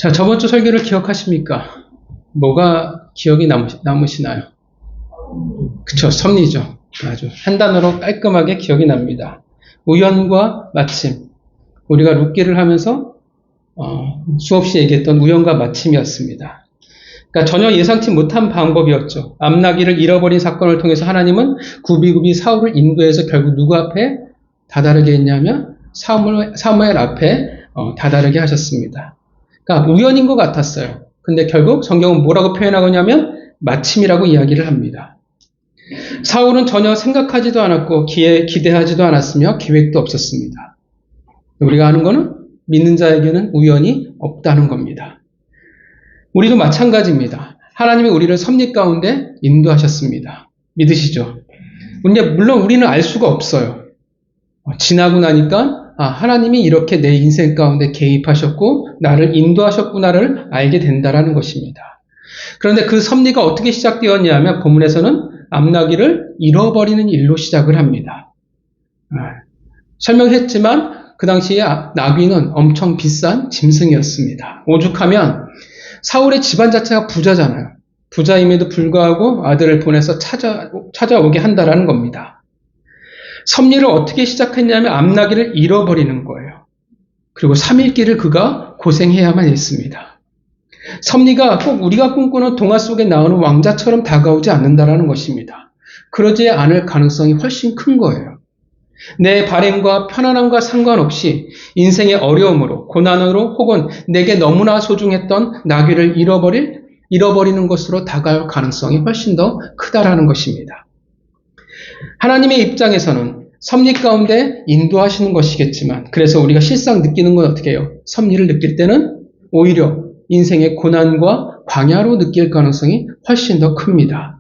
자, 저번 주 설교를 기억하십니까? 뭐가 기억이 남으시나요? 그쵸, 섭리죠. 아주 한 단어로 깔끔하게 기억이 납니다. 우연과 마침. 우리가 룻기를 하면서 수없이 얘기했던 우연과 마침이었습니다. 그러니까 전혀 예상치 못한 방법이었죠. 암나귀를 잃어버린 사건을 통해서 하나님은 굽이굽이 사울을 인도해서 결국 누구 앞에 다다르게 했냐면 사무엘 앞에 다다르게 하셨습니다. 그러니까 우연인 것 같았어요. 근데 결국 성경은 뭐라고 표현하냐면 마침이라고 이야기를 합니다. 사울은 전혀 생각하지도 않았고 기대하지도 않았으며 계획도 없었습니다. 우리가 아는 거는 믿는 자에게는 우연이 없다는 겁니다. 우리도 마찬가지입니다. 하나님이 우리를 섭리 가운데 인도하셨습니다. 믿으시죠? 근데 물론 우리는 알 수가 없어요. 지나고 나니까 하나님이 이렇게 내 인생 가운데 개입하셨고 나를 인도하셨구나를 알게 된다라는 것입니다. 그런데 그 섭리가 어떻게 시작되었냐면 본문에서는 암나귀를 잃어버리는 일로 시작을 합니다. 설명했지만 그 당시에 나귀는 엄청 비싼 짐승이었습니다. 오죽하면 사울의 집안 자체가 부자잖아요. 부자임에도 불구하고 아들을 보내서 찾아오게 한다라는 겁니다. 섭리를 어떻게 시작했냐면 암나귀를 잃어버리는 거예요. 그리고 3일길을 그가 고생해야만 했습니다. 섭리가 꼭 우리가 꿈꾸는 동화 속에 나오는 왕자처럼 다가오지 않는다라는 것입니다. 그러지 않을 가능성이 훨씬 큰 거예요. 내 바램과 편안함과 상관없이 인생의 어려움으로, 고난으로 혹은 내게 너무나 소중했던 나귀를 잃어버리는 것으로 다가올 가능성이 훨씬 더 크다라는 것입니다. 하나님의 입장에서는 섭리 가운데 인도하시는 것이겠지만, 그래서 우리가 실상 느끼는 건 어떻게 해요? 섭리를 느낄 때는 오히려 인생의 고난과 광야로 느낄 가능성이 훨씬 더 큽니다.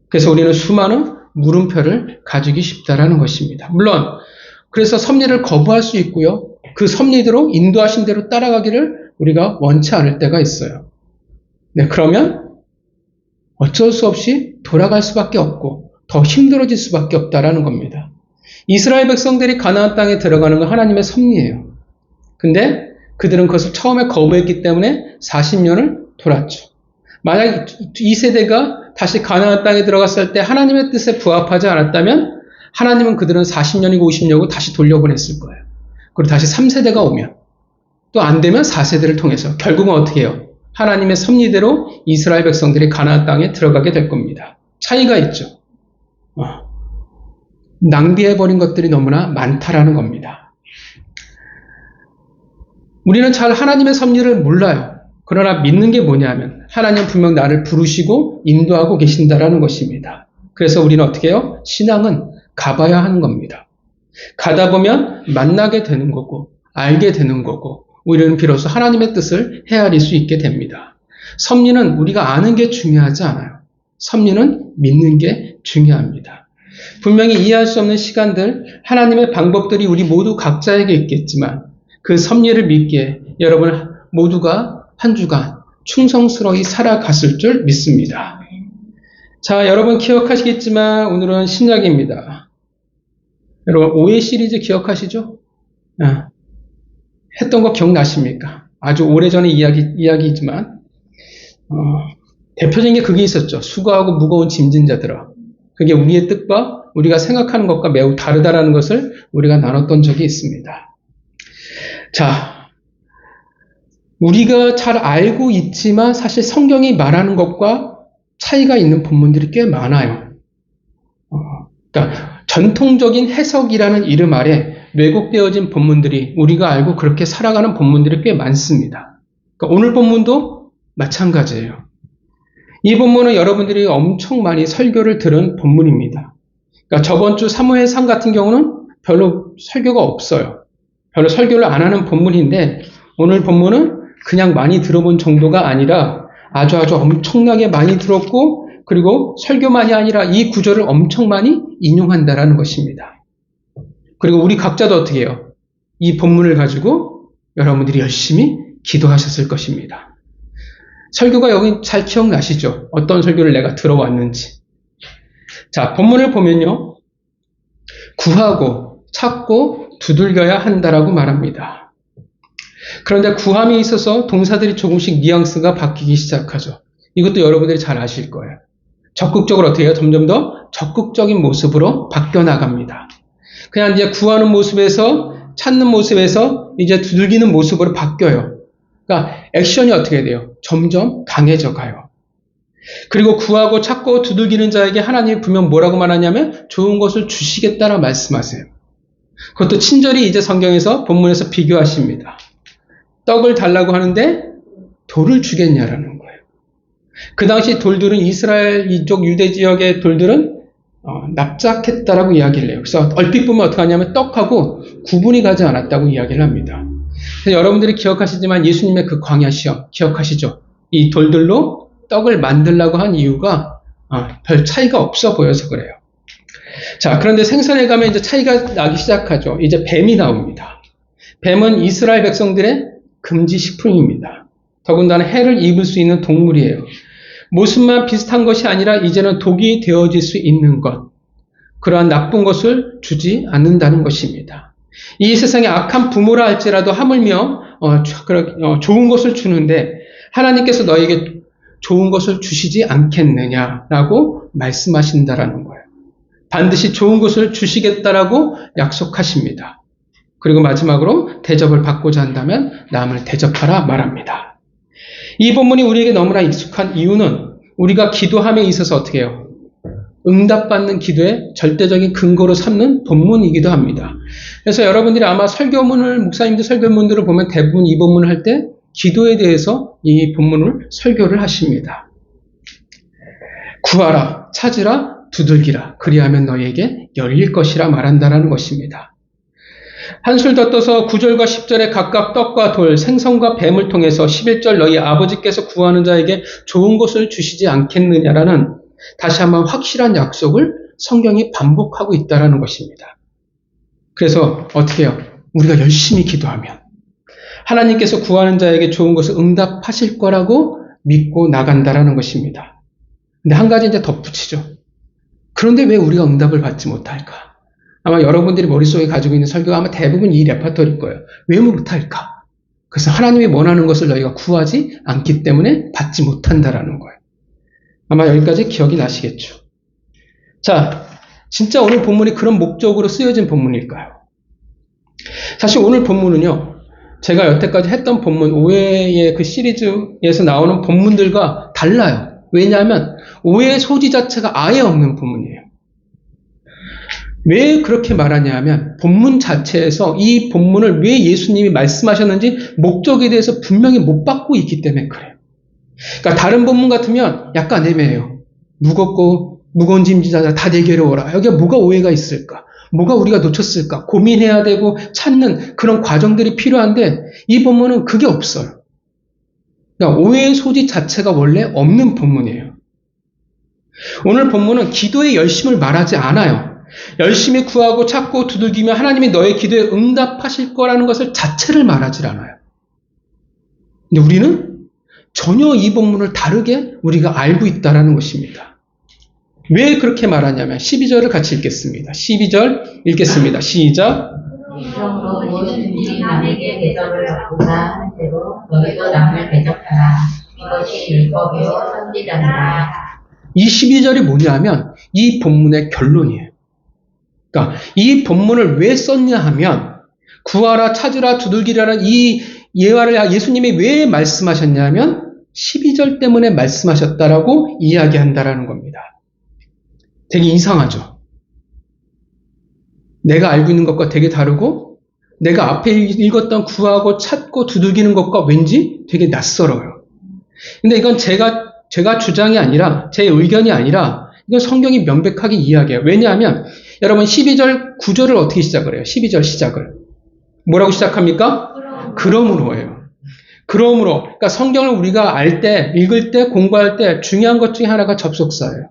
그래서 우리는 수많은 물음표를 가지기 쉽다라는 것입니다. 물론 그래서 섭리를 거부할 수 있고요. 그 섭리대로 인도하신 대로 따라가기를 우리가 원치 않을 때가 있어요. 네, 그러면 어쩔 수 없이 돌아갈 수밖에 없고 더 힘들어질 수밖에 없다라는 겁니다. 이스라엘 백성들이 가나안 땅에 들어가는 건 하나님의 섭리예요. 근데 그들은 그것을 처음에 거부했기 때문에 40년을 돌았죠. 만약 이 세대가 다시 가나안 땅에 들어갔을 때 하나님의 뜻에 부합하지 않았다면 하나님은 그들은 40년이고 50년이고 다시 돌려보냈을 거예요. 그리고 다시 3세대가 오면 또 안 되면 4세대를 통해서 결국은 어떻게 해요? 하나님의 섭리대로 이스라엘 백성들이 가나안 땅에 들어가게 될 겁니다. 차이가 있죠. 낭비해버린 것들이 너무나 많다라는 겁니다. 우리는 잘 하나님의 섭리를 몰라요. 그러나 믿는 게 뭐냐면 하나님 분명 나를 부르시고 인도하고 계신다라는 것입니다. 그래서 우리는 어떻게 해요? 신앙은 가봐야 하는 겁니다. 가다 보면 만나게 되는 거고 알게 되는 거고 우리는 비로소 하나님의 뜻을 헤아릴 수 있게 됩니다. 섭리는 우리가 아는 게 중요하지 않아요. 섭리는 믿는 게 중요합니다. 분명히 이해할 수 없는 시간들, 하나님의 방법들이 우리 모두 각자에게 있겠지만 그 섭리를 믿기에 여러분 모두가 한 주간 충성스러이 살아갔을 줄 믿습니다. 자, 여러분 기억하시겠지만 오늘은 신약입니다. 여러분 오해 시리즈 기억하시죠? 했던 거 기억나십니까? 아주 오래전의 이야기이지만 대표적인 게 그게 있었죠. 수고하고 무거운 짐진 자들아. 그게 우리의 뜻과 우리가 생각하는 것과 매우 다르다라는 것을 우리가 나눴던 적이 있습니다. 자, 우리가 잘 알고 있지만 사실 성경이 말하는 것과 차이가 있는 본문들이 꽤 많아요. 그러니까 전통적인 해석이라는 이름 아래 왜곡되어진 본문들이 우리가 알고 그렇게 살아가는 본문들이 꽤 많습니다. 그러니까 오늘 본문도 마찬가지예요. 이 본문은 여러분들이 엄청 많이 설교를 들은 본문입니다. 그러니까 저번 주 사무엘상 같은 경우는 별로 설교가 없어요. 별로 설교를 안 하는 본문인데 오늘 본문은 그냥 많이 들어본 정도가 아니라 아주 엄청나게 많이 들었고 그리고 설교만이 아니라 이 구절을 엄청 많이 인용한다라는 것입니다. 그리고 우리 각자도 어떻게 해요? 이 본문을 가지고 여러분들이 열심히 기도하셨을 것입니다. 설교가 여기 잘 기억나시죠? 어떤 설교를 내가 들어왔는지. 자, 본문을 보면요. 구하고 찾고 두들겨야 한다라고 말합니다. 그런데 구함에 있어서 동사들이 조금씩 뉘앙스가 바뀌기 시작하죠. 이것도 여러분들이 잘 아실 거예요. 적극적으로 어떻게 해요? 점점 더 적극적인 모습으로 바뀌어 나갑니다. 그냥 이제 구하는 모습에서 찾는 모습에서 이제 두들기는 모습으로 바뀌어요. 그러니까 액션이 어떻게 돼요? 점점 강해져 가요. 그리고 구하고 찾고 두들기는 자에게 하나님이 분명 뭐라고 말하냐면 좋은 것을 주시겠다라 말씀하세요. 그것도 친절히 이제 성경에서 본문에서 비교하십니다. 떡을 달라고 하는데 돌을 주겠냐라는 거예요. 그 당시 돌들은 이스라엘 이쪽 유대 지역의 돌들은 납작했다라고 이야기를 해요. 그래서 얼핏 보면 어떻게 하냐면 떡하고 구분이 가지 않았다고 이야기를 합니다. 그래서 여러분들이 기억하시지만 예수님의 그 광야 시험 기억하시죠? 이 돌들로 떡을 만들려고 한 이유가 별 차이가 없어 보여서 그래요. 자, 그런데 생선에 가면 이제 차이가 나기 시작하죠. 이제 뱀이 나옵니다. 뱀은 이스라엘 백성들의 금지 식품입니다. 더군다나 해를 입을 수 있는 동물이에요. 모습만 비슷한 것이 아니라 이제는 독이 되어질 수 있는 것, 그러한 나쁜 것을 주지 않는다는 것입니다. 이 세상에 악한 부모라 할지라도 하물며 좋은 것을 주는데 하나님께서 너에게 좋은 것을 주시지 않겠느냐라고 말씀하신다라는 거예요. 반드시 좋은 것을 주시겠다라고 약속하십니다. 그리고 마지막으로 대접을 받고자 한다면 남을 대접하라 말합니다. 이 본문이 우리에게 너무나 익숙한 이유는 우리가 기도함에 있어서 어떻게 해요? 응답받는 기도의 절대적인 근거로 삼는 본문이기도 합니다. 그래서 여러분들이 아마 목사님들 설교문들을 보면 대부분 이 본문을 할 때 기도에 대해서 이 본문을 설교를 하십니다. 구하라, 찾으라, 두들기라. 그리하면 너희에게 열릴 것이라 말한다라는 것입니다. 한술 더 떠서 9절과 10절에 각각 떡과 돌, 생선과 뱀을 통해서 11절 너희 아버지께서 구하는 자에게 좋은 것을 주시지 않겠느냐라는 다시 한번 확실한 약속을 성경이 반복하고 있다는 것입니다. 그래서 어떻게 해요? 우리가 열심히 기도하면 하나님께서 구하는 자에게 좋은 것을 응답하실 거라고 믿고 나간다라는 것입니다. 근데 한 가지 이제 덧붙이죠. 그런데 왜 우리가 응답을 받지 못할까? 아마 여러분들이 머릿속에 가지고 있는 설교가 아마 대부분 이 레퍼토리일 거예요. 왜 못할까? 그래서 하나님이 원하는 것을 너희가 구하지 않기 때문에 받지 못한다라는 거예요. 아마 여기까지 기억이 나시겠죠. 자, 진짜 오늘 본문이 그런 목적으로 쓰여진 본문일까요? 사실 오늘 본문은요, 제가 여태까지 했던 본문, 오해의 그 시리즈에서 나오는 본문들과 달라요. 왜냐하면 오해의 소지 자체가 아예 없는 본문이에요. 왜 그렇게 말하냐 하면 본문 자체에서 이 본문을 왜 예수님이 말씀하셨는지 목적에 대해서 분명히 못 받고 있기 때문에 그래요. 그러니까 다른 본문 같으면 약간 애매해요. 무겁고 무거운 짐지자 다 내게로 오라. 여기에 뭐가 오해가 있을까? 뭐가 우리가 놓쳤을까? 고민해야 되고 찾는 그런 과정들이 필요한데 이 본문은 그게 없어요. 그러니까 오해의 소지 자체가 원래 없는 본문이에요. 오늘 본문은 기도의 열심을 말하지 않아요. 열심히 구하고 찾고 두들기면 하나님이 너의 기도에 응답하실 거라는 것을 자체를 말하지 않아요. 근데 우리는 전혀 이 본문을 다르게 우리가 알고 있다는 것입니다. 왜 그렇게 말하냐면 12절을 같이 읽겠습니다. 12절 읽겠습니다. 시작. 이성으로 무엇인지 남에게 대접을 받고자 하는 대로 너희도 남을 대접하라. 이것이 율법이요 선지자니라. 이 12절이 뭐냐면 이 본문의 결론이에요. 그러니까 이 본문을 왜 썼냐 하면 구하라, 찾으라, 두들기라는 이 예화를 예수님이 왜 말씀하셨냐면 12절 때문에 말씀하셨다라고 이야기한다라는 겁니다. 되게 이상하죠. 내가 알고 있는 것과 되게 다르고 내가 앞에 읽었던 구하고 찾고 두들기는 것과 왠지 되게 낯설어요. 근데 이건 제가 주장이 아니라 제 의견이 아니라 이건 성경이 명백하게 이야기해요. 왜냐하면 여러분 12절 9절을 어떻게 시작을 해요? 12절 시작을. 뭐라고 시작합니까? 그러므로예요. 그러므로. 그러니까 성경을 우리가 알 때, 읽을 때, 공부할 때 중요한 것 중에 하나가 접속사예요.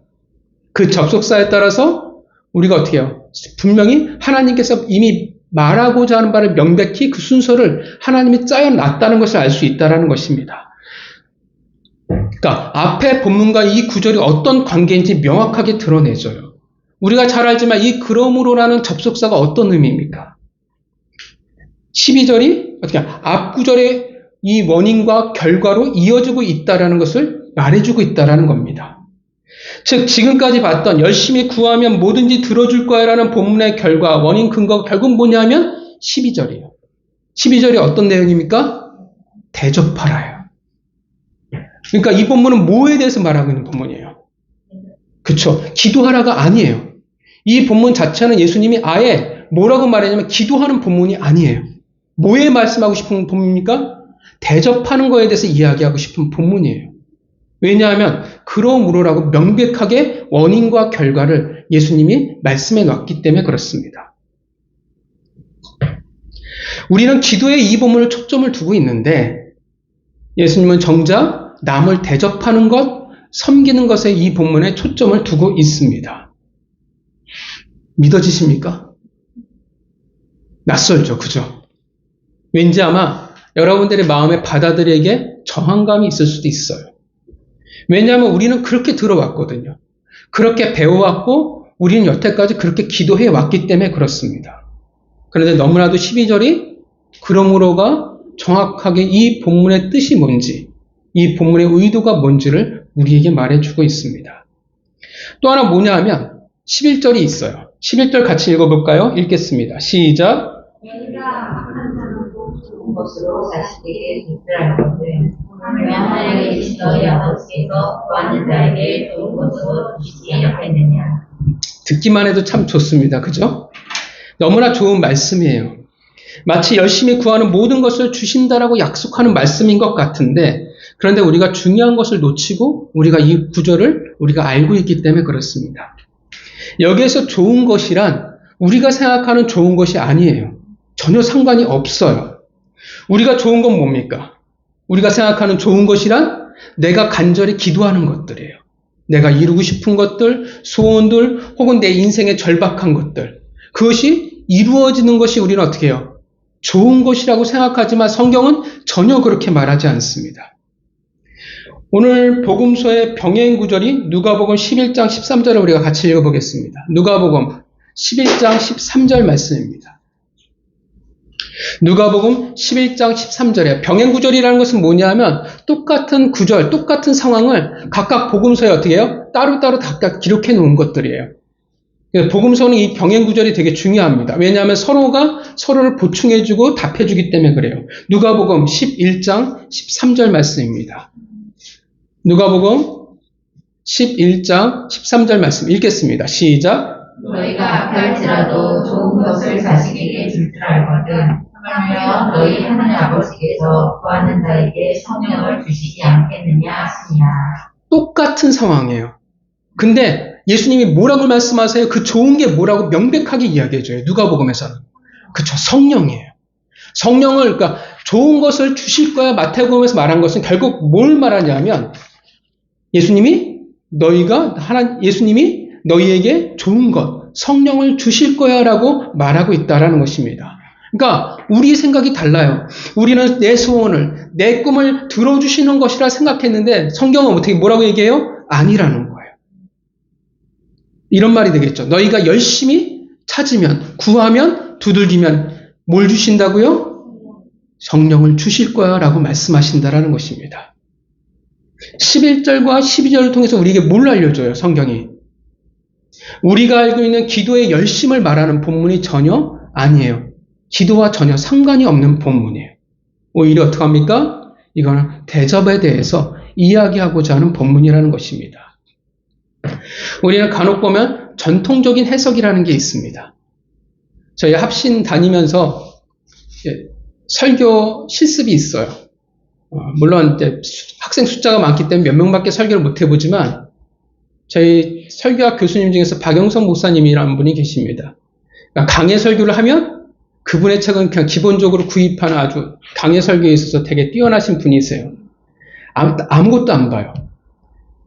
그 접속사에 따라서 우리가 어떻게 해요? 분명히 하나님께서 이미 말하고자 하는 바를 명백히 그 순서를 하나님이 짜여놨다는 것을 알 수 있다는 것입니다. 그러니까 앞에 본문과 이 구절이 어떤 관계인지 명확하게 드러내줘요. 우리가 잘 알지만 이 그러므로라는 접속사가 어떤 의미입니까? 12절이 어떻게 앞 구절에 이 원인과 결과로 이어지고 있다라는 것을 말해주고 있다라는 겁니다. 즉 지금까지 봤던 열심히 구하면 뭐든지 들어줄 거야라는 본문의 결과, 원인 근거가 결국 뭐냐면 12절이에요. 12절이 어떤 내용입니까? 대접하라요. 그러니까 이 본문은 뭐에 대해서 말하고 있는 본문이에요? 그렇죠. 기도하라가 아니에요. 이 본문 자체는 예수님이 아예 뭐라고 말하냐면 기도하는 본문이 아니에요. 뭐에 말씀하고 싶은 본문입니까? 대접하는 거에 대해서 이야기하고 싶은 본문이에요. 왜냐하면 그러므로라고 명백하게 원인과 결과를 예수님이 말씀해 놨기 때문에 그렇습니다. 우리는 기도에 이 본문을 초점을 두고 있는데 예수님은 정작 남을 대접하는 것, 섬기는 것에 이 본문에 초점을 두고 있습니다. 믿어지십니까? 낯설죠, 그죠? 왠지 아마 여러분들의 마음에 받아들이기에 저항감이 있을 수도 있어요. 왜냐하면 우리는 그렇게 들어왔거든요. 그렇게 배워왔고 우리는 여태까지 그렇게 기도해 왔기 때문에 그렇습니다. 그런데 너무나도 12절이 그러므로가 정확하게 이 본문의 뜻이 뭔지, 이 본문의 의도가 뭔지를 우리에게 말해주고 있습니다. 또 하나 뭐냐 하면 11절이 있어요. 11절 같이 읽어볼까요? 읽겠습니다. 시작. 좋은 것으로 자식에게 득들할 것을 하며 하나님의 계신 너희 아버지께서 구하는 자에게 좋은 것으로 주시지 않겠느냐. 듣기만 해도 참 좋습니다. 그죠? 너무나 좋은 말씀이에요. 마치 열심히 구하는 모든 것을 주신다라고 약속하는 말씀인 것 같은데 그런데 우리가 중요한 것을 놓치고 우리가 이 구절을 우리가 알고 있기 때문에 그렇습니다. 여기에서 좋은 것이란 우리가 생각하는 좋은 것이 아니에요. 전혀 상관이 없어요. 우리가 좋은 건 뭡니까? 우리가 생각하는 좋은 것이란 내가 간절히 기도하는 것들이에요. 내가 이루고 싶은 것들, 소원들, 혹은 내 인생의 절박한 것들. 그것이 이루어지는 것이 우리는 어떻게 해요? 좋은 것이라고 생각하지만 성경은 전혀 그렇게 말하지 않습니다. 오늘 복음서의 병행 구절이 누가복음 11장 13절을 우리가 같이 읽어보겠습니다. 누가복음 11장 13절 말씀입니다. 누가복음 11장 13절에 병행 구절이라는 것은 뭐냐면 똑같은 구절, 똑같은 상황을 각각 복음서에 어떻게 해요? 따로따로 각각 기록해 놓은 것들이에요. 복음서는 이 병행 구절이 되게 중요합니다. 왜냐하면 서로가 서로를 보충해주고 답해주기 때문에 그래요. 누가복음 11장 13절 말씀입니다. 누가복음 11장 13절 말씀 읽겠습니다. 시작. 너희가 악할지라도 좋은 것을 자식에게 줄줄알거든 하며 너희 하나님 아버지께서 구하는 자에게 성령을 주시지 않겠느냐 하시니라. 똑같은 상황이에요. 근데 예수님이 뭐라고 말씀하세요? 그 좋은 게 뭐라고 명백하게 이야기해줘요. 누가복음에서는. 그쵸, 성령이에요. 성령을, 그러니까 좋은 것을 주실 거야. 마태복음에서 말한 것은 결국 뭘 말하냐면 예수님이 너희에게 좋은 것, 성령을 주실 거야 라고 말하고 있다라는 것입니다. 그러니까 우리 생각이 달라요. 우리는 내 소원을, 내 꿈을 들어주시는 것이라 생각했는데 성경은 어떻게 뭐라고 얘기해요? 아니라는 거예요. 이런 말이 되겠죠. 너희가 열심히 찾으면, 구하면, 두들기면 뭘 주신다고요? 성령을 주실 거야 라고 말씀하신다라는 것입니다. 11절과 12절을 통해서 우리에게 뭘 알려줘요? 성경이. 우리가 알고 있는 기도의 열심을 말하는 본문이 전혀 아니에요. 기도와 전혀 상관이 없는 본문이에요. 오히려 어떻게 합니까? 이거는 대접에 대해서 이야기하고자 하는 본문이라는 것입니다. 우리는 간혹 보면 전통적인 해석이라는 게 있습니다. 저희 합신 다니면서 설교 실습이 있어요. 물론 이제 학생 숫자가 많기 때문에 몇 명밖에 설교를 못 해보지만 저희 설교학 교수님 중에서 박영선 목사님이라는 분이 계십니다. 그러니까 강해 설교를 하면 그분의 책은 그냥 기본적으로 구입하는 아주 강해 설교에 있어서 되게 뛰어나신 분이세요. 아무것도 안 봐요.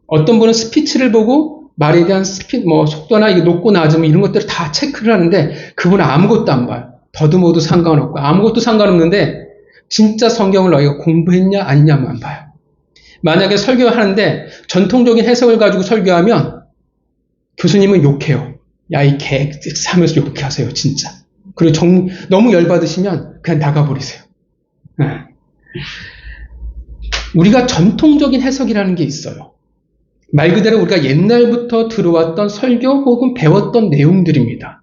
어떤 분은 스피치를 보고 말에 대한 속도나 이게 높고 낮음 이런 것들을 다 체크를 하는데 그분은 아무것도 안 봐요. 더듬어도 상관없고 아무것도 상관없는데 진짜 성경을 너희가 공부했냐 아니냐만 봐요. 만약에 설교하는데 전통적인 해석을 가지고 설교하면 교수님은 욕해요. 야, 이 개 하면서 욕하세요, 진짜. 그리고 너무 열받으시면 그냥 나가버리세요. 우리가 전통적인 해석이라는 게 있어요. 말 그대로 우리가 옛날부터 들어왔던 설교 혹은 배웠던 내용들입니다.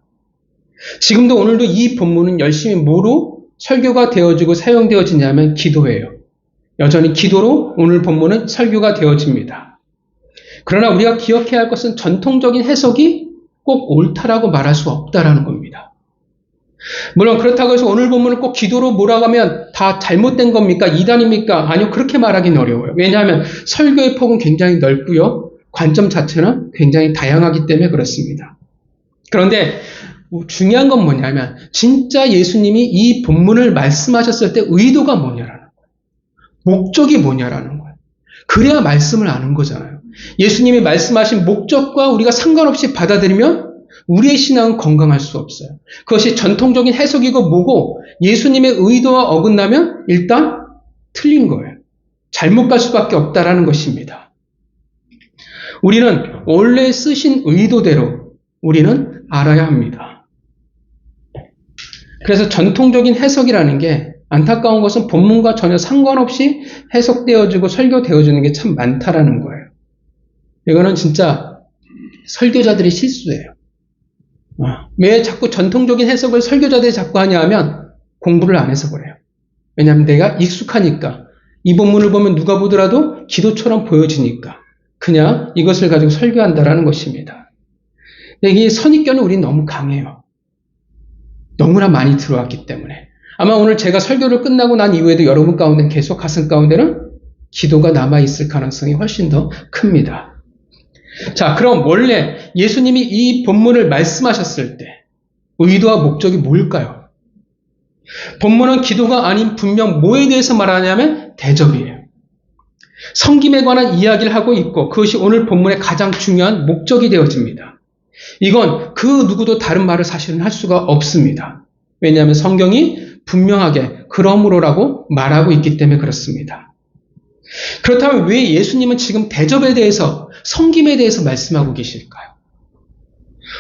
지금도 오늘도 이 본문은 열심히 뭐로 설교가 되어지고 사용되어지냐면 기도예요. 여전히 기도로 오늘 본문은 설교가 되어집니다. 그러나 우리가 기억해야 할 것은 전통적인 해석이 꼭 옳다라고 말할 수 없다라는 겁니다. 물론 그렇다고 해서 오늘 본문을 꼭 기도로 몰아가면 다 잘못된 겁니까? 이단입니까? 아니요, 그렇게 말하기는 어려워요. 왜냐하면 설교의 폭은 굉장히 넓고요. 관점 자체는 굉장히 다양하기 때문에 그렇습니다. 그런데 중요한 건 뭐냐면 진짜 예수님이 이 본문을 말씀하셨을 때 의도가 뭐냐라는 거예요. 목적이 뭐냐라는 거예요. 그래야 말씀을 아는 거잖아요. 예수님이 말씀하신 목적과 우리가 상관없이 받아들이면 우리의 신앙은 건강할 수 없어요. 그것이 전통적인 해석이고 뭐고 예수님의 의도와 어긋나면 일단 틀린 거예요. 잘못 갈 수밖에 없다라는 것입니다. 우리는 원래 쓰신 의도대로 우리는 알아야 합니다. 그래서 전통적인 해석이라는 게 안타까운 것은 본문과 전혀 상관없이 해석되어지고 설교되어지는 게 참 많다라는 거예요. 이거는 진짜 설교자들의 실수예요. 왜 자꾸 전통적인 해석을 설교자들이 자꾸 하냐 하면 공부를 안 해서 그래요. 왜냐하면 내가 익숙하니까 이 본문을 보면 누가 보더라도 기도처럼 보여지니까 그냥 이것을 가지고 설교한다라는 것입니다. 이 선입견은 우리는 너무 강해요. 너무나 많이 들어왔기 때문에 아마 오늘 제가 설교를 끝나고 난 이후에도 여러분 가운데 계속 가슴 가운데는 기도가 남아있을 가능성이 훨씬 더 큽니다. 자, 그럼 원래 예수님이 이 본문을 말씀하셨을 때 의도와 목적이 뭘까요? 본문은 기도가 아닌 분명 뭐에 대해서 말하냐면 대접이에요. 섬김에 관한 이야기를 하고 있고 그것이 오늘 본문의 가장 중요한 목적이 되어집니다. 이건 그 누구도 다른 말을 사실은 할 수가 없습니다. 왜냐하면 성경이 분명하게 그러므로라고 말하고 있기 때문에 그렇습니다. 그렇다면 왜 예수님은 지금 대접에 대해서 섬김에 대해서 말씀하고 계실까요?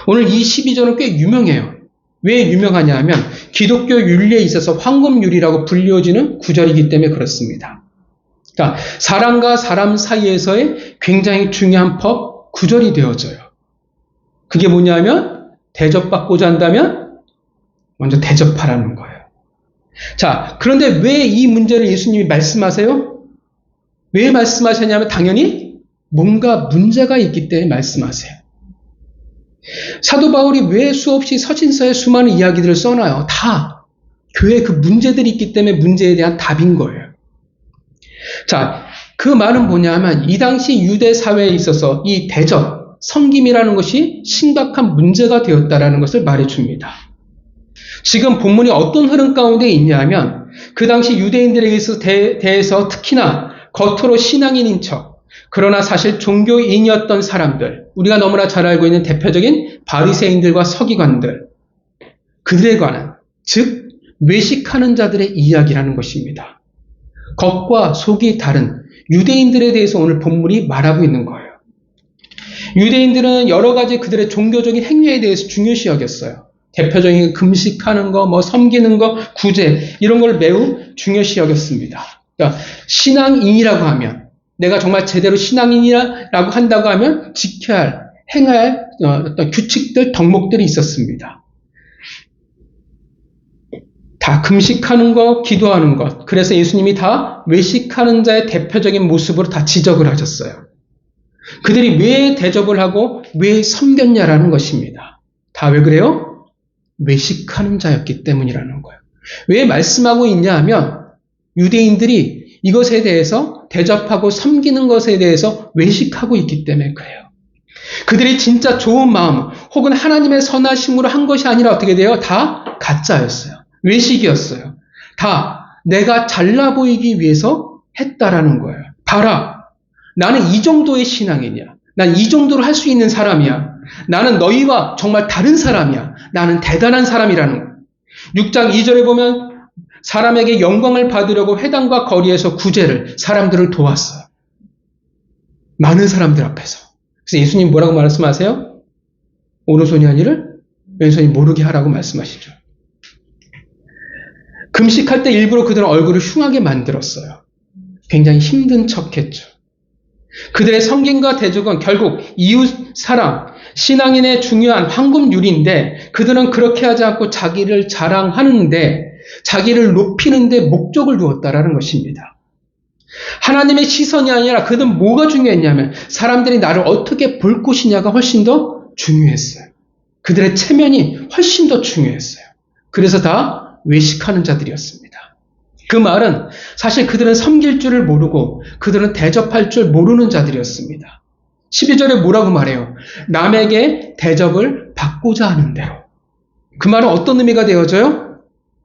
오늘 이 12절은 꽤 유명해요. 왜 유명하냐 하면 기독교 윤리에 있어서 황금율이라고 불리워지는 구절이기 때문에 그렇습니다. 그러니까 사람과 사람 사이에서의 굉장히 중요한 법 구절이 되어져요. 그게 뭐냐면 대접받고자 한다면 먼저 대접하라는 거예요. 자, 그런데 왜 이 문제를 예수님이 말씀하세요? 왜 말씀하셨냐면 당연히 뭔가 문제가 있기 때문에 말씀하세요. 사도 바울이 왜 수없이 서신서에 수많은 이야기들을 써놔요? 다 교회에 그 문제들이 있기 때문에 문제에 대한 답인 거예요. 자, 그 말은 뭐냐 하면 이 당시 유대 사회에 있어서 이 대접, 섬김이라는 것이 심각한 문제가 되었다라는 것을 말해줍니다. 지금 본문이 어떤 흐름 가운데 있냐 하면 그 당시 유대인들에 대해서 특히나 겉으로 신앙인인 척, 그러나 사실 종교인이었던 사람들, 우리가 너무나 잘 알고 있는 대표적인 바리새인들과 서기관들, 그들에 관한, 즉 외식하는 자들의 이야기라는 것입니다. 겉과 속이 다른 유대인들에 대해서 오늘 본문이 말하고 있는 거예요. 유대인들은 여러 가지 그들의 종교적인 행위에 대해서 중요시 여겼어요. 대표적인 금식하는 거, 섬기는 거, 구제 이런 걸 매우 중요시 여겼습니다. 그러니까 신앙인이라고 하면 내가 정말 제대로 신앙인이라고 한다고 하면 지켜야 할, 행해야 할 어떤 규칙들, 덕목들이 있었습니다. 다 금식하는 것, 기도하는 것. 그래서 예수님이 다 외식하는 자의 대표적인 모습으로 다 지적을 하셨어요. 그들이 왜 대접을 하고 왜 섬겼냐라는 것입니다. 다 왜 그래요? 외식하는 자였기 때문이라는 거예요. 왜 말씀하고 있냐 하면 유대인들이 이것에 대해서 대접하고 섬기는 것에 대해서 외식하고 있기 때문에 그래요. 그들이 진짜 좋은 마음 혹은 하나님의 선하심으로 한 것이 아니라 어떻게 돼요? 다 가짜였어요. 외식이었어요. 다 내가 잘나 보이기 위해서 했다라는 거예요. 봐라, 나는 이 정도의 신앙이냐, 난 이 정도로 할 수 있는 사람이야, 나는 너희와 정말 다른 사람이야, 나는 대단한 사람이라는 거예요. 6장 2절에 보면 사람에게 영광을 받으려고 회당과 거리에서 구제를, 사람들을 도왔어요. 많은 사람들 앞에서. 그래서 예수님 뭐라고 말씀하세요? 오른손이 아니를 왼손이 모르게 하라고 말씀하시죠. 금식할 때 일부러 그들은 얼굴을 흉하게 만들었어요. 굉장히 힘든 척했죠. 그들의 섬김과 대적은 결국 이웃 사랑, 신앙인의 중요한 황금률인데 그들은 그렇게 하지 않고 자기를 자랑하는데 자기를 높이는데 목적을 두었다라는 것입니다. 하나님의 시선이 아니라 그들은 뭐가 중요했냐면 사람들이 나를 어떻게 볼 것이냐가 훨씬 더 중요했어요. 그들의 체면이 훨씬 더 중요했어요. 그래서 다 외식하는 자들이었습니다. 그 말은 사실 그들은 섬길 줄을 모르고 그들은 대접할 줄 모르는 자들이었습니다. 12절에 뭐라고 말해요? 남에게 대접을 받고자 하는 대로. 그 말은 어떤 의미가 되어져요?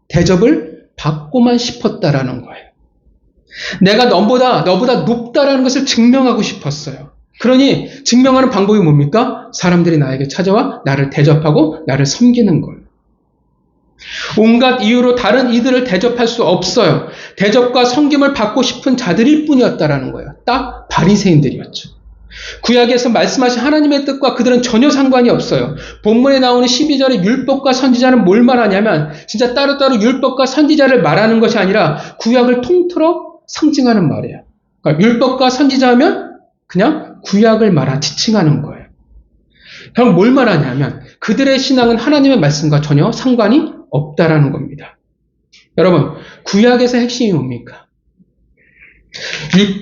대접을 받고만 싶었다라는 거예요. 내가 너보다 높다라는 것을 증명하고 싶었어요. 그러니 증명하는 방법이 뭡니까? 사람들이 나에게 찾아와 나를 대접하고 나를 섬기는 거예요. 온갖 이유로 다른 이들을 대접할 수 없어요. 대접과 섬김을 받고 싶은 자들일 뿐이었다라는 거예요. 딱 바리새인들이었죠. 구약에서 말씀하신 하나님의 뜻과 그들은 전혀 상관이 없어요. 본문에 나오는 12절의 율법과 선지자는 뭘 말하냐면 진짜 따로따로 율법과 선지자를 말하는 것이 아니라 구약을 통틀어 상징하는 말이에요. 그러니까 율법과 선지자 하면 그냥 구약을 지칭하는 거예요. 그럼 뭘 말하냐면 그들의 신앙은 하나님의 말씀과 전혀 상관이 없다라는 겁니다. 여러분, 구약에서 핵심이 뭡니까?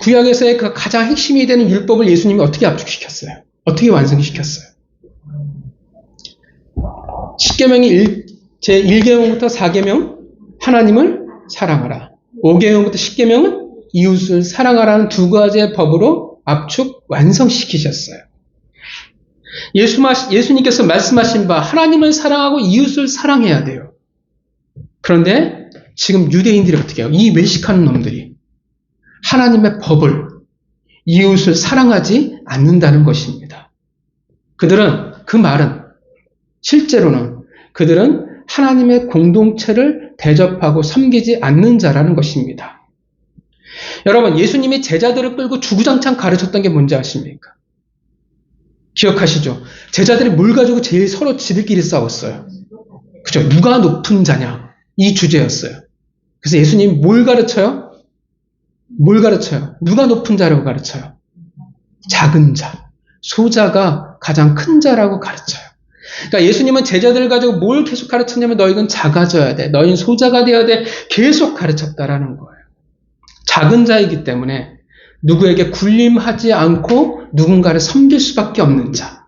구약에서의 그 가장 핵심이 되는 율법을 예수님이 어떻게 압축시켰어요? 어떻게 완성시켰어요? 십계명이 제1계명부터 4계명 하나님을 사랑하라. 5계명부터 10계명은 이웃을 사랑하라는 두 가지의 법으로 압축 완성시키셨어요. 예수님께서 말씀하신 바 하나님을 사랑하고 이웃을 사랑해야 돼요. 그런데 지금 유대인들이 어떻게 해요? 이 외식하는 놈들이 하나님의 법을 이웃을 사랑하지 않는다는 것입니다. 그 말은 실제로는 그들은 하나님의 공동체를 대접하고 섬기지 않는 자라는 것입니다. 여러분, 예수님이 제자들을 끌고 주구장창 가르쳤던 게 뭔지 아십니까? 기억하시죠? 제자들이 뭘 가지고 제일 서로 지들끼리 싸웠어요? 그죠? 누가 높은 자냐? 이 주제였어요. 그래서 예수님이 뭘 가르쳐요? 누가 높은 자라고 가르쳐요? 작은 자, 소자가 가장 큰 자라고 가르쳐요. 그러니까 예수님은 제자들을 가지고 뭘 계속 가르쳤냐면 너희는 작아져야 돼. 너희는 소자가 되어야 돼. 계속 가르쳤다라는 거예요. 작은 자이기 때문에 누구에게 군림하지 않고 누군가를 섬길 수밖에 없는 자.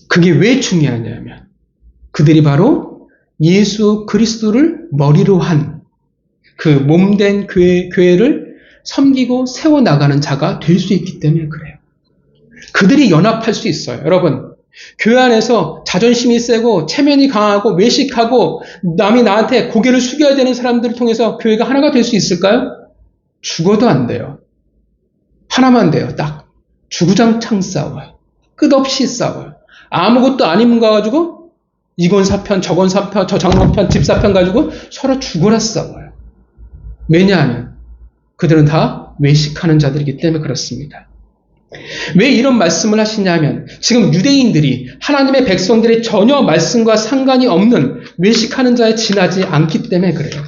그게 왜 중요하냐면 그들이 바로 예수 그리스도를 머리로 한 그 몸된 교회를 섬기고 세워나가는 자가 될 수 있기 때문에 그래요. 그들이 연합할 수 있어요. 여러분, 교회 안에서 자존심이 세고 체면이 강하고 외식하고 남이 나한테 고개를 숙여야 되는 사람들을 통해서 교회가 하나가 될 수 있을까요? 죽어도 안 돼요. 하나만 돼요. 딱 주구장창 싸워요. 끝없이 싸워요. 아무것도 아닌 거 가지고 이건 사편 저건 사편 저 장로편 집사편 가지고 서로 죽어라 싸워요. 왜냐하면 그들은 다 외식하는 자들이기 때문에 그렇습니다. 왜 이런 말씀을 하시냐면 지금 유대인들이 하나님의 백성들의 전혀 말씀과 상관이 없는 외식하는 자에 지나지 않기 때문에 그래요.